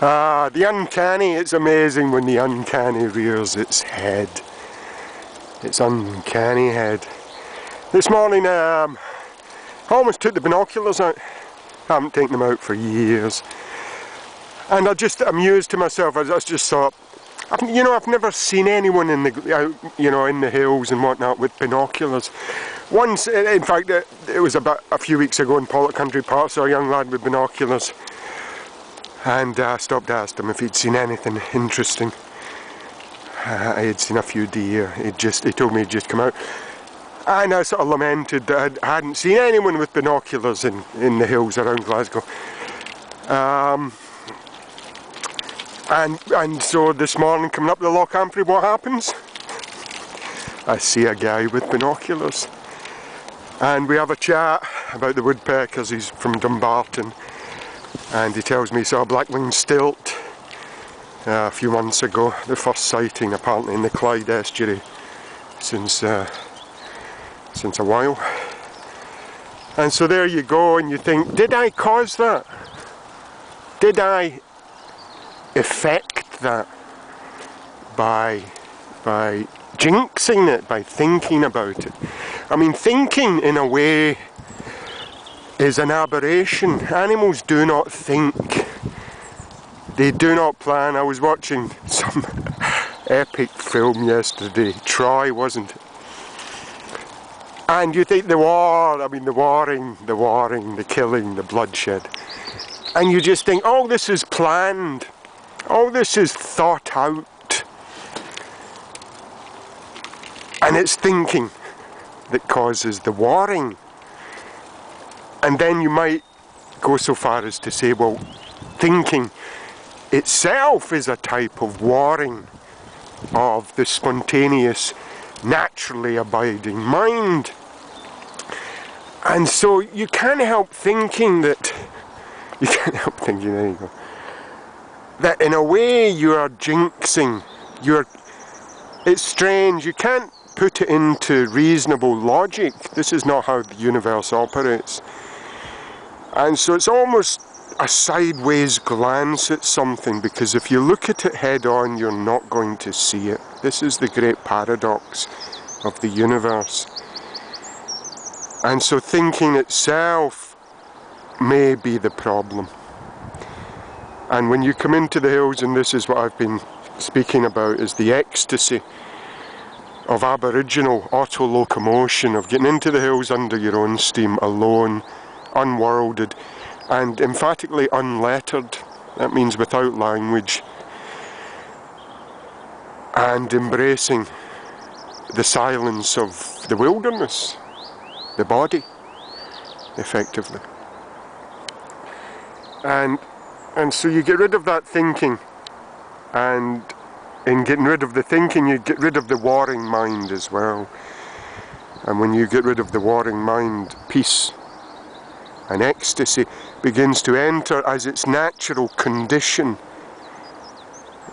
The uncanny, it's amazing when the uncanny rears its head. Its uncanny head. This morning I almost took the binoculars out. I haven't taken them out for years. And I just amused to myself, I just thought, I've never seen anyone in the hills and whatnot with binoculars. Once, in fact, it was about a few weeks ago in Pollok Country Park, saw a young lad with binoculars. And I stopped to ask him if he'd seen anything interesting. I had seen a few deer. He told me he'd just come out. And I sort of lamented that I hadn't seen anyone with binoculars in the hills around Glasgow. And so this morning coming up the Loch Amphrey, what happens? I see a guy with binoculars. And we have a chat about the woodpeckers. He's from Dumbarton. And he tells me he saw a black-winged stilt a few months ago. The first sighting apparently in the Clyde estuary since a while. And so there you go, and you think, did I cause that? Did I effect that by jinxing it, by thinking about it? I mean, thinking in a way is an aberration. Animals do not think. They do not plan. I was watching some epic film yesterday, Troy, wasn't it? And you think the warring, the killing, the bloodshed. And you just think, oh, this is planned. Oh, this is thought out. And it's thinking that causes the warring. And then you might go so far as to say, well, thinking itself is a type of warring of the spontaneous, naturally abiding mind. And so you can't help thinking there you go, that in a way you are jinxing, it's strange, you can't put it into reasonable logic. This is not how the universe operates. And so it's almost a sideways glance at something, because if you look at it head on, you're not going to see it. This is the great paradox of the universe. And so thinking itself may be the problem. And when you come into the hills, and this is what I've been speaking about, is the ecstasy of aboriginal auto-locomotion, of getting into the hills under your own steam, alone, unworlded, and emphatically unlettered. That means without language. And embracing the silence of the wilderness, the body, effectively. And so you get rid of that thinking, and in getting rid of the thinking you get rid of the warring mind as well. And when you get rid of the warring mind, peace and ecstasy begins to enter as its natural condition.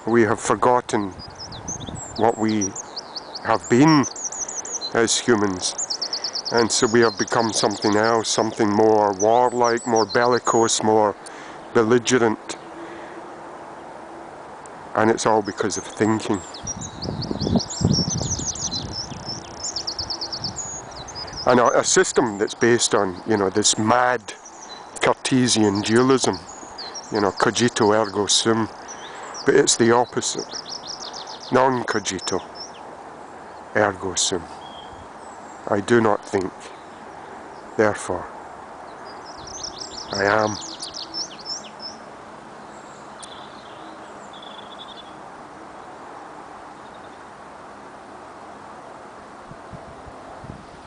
We have forgotten what we have been as humans, and so we have become something else, something more warlike, more bellicose, more belligerent. And it's all because of thinking. And a system that's based on, this mad Cartesian dualism, cogito ergo sum, but it's the opposite. Non cogito ergo sum. I do not think, therefore I am.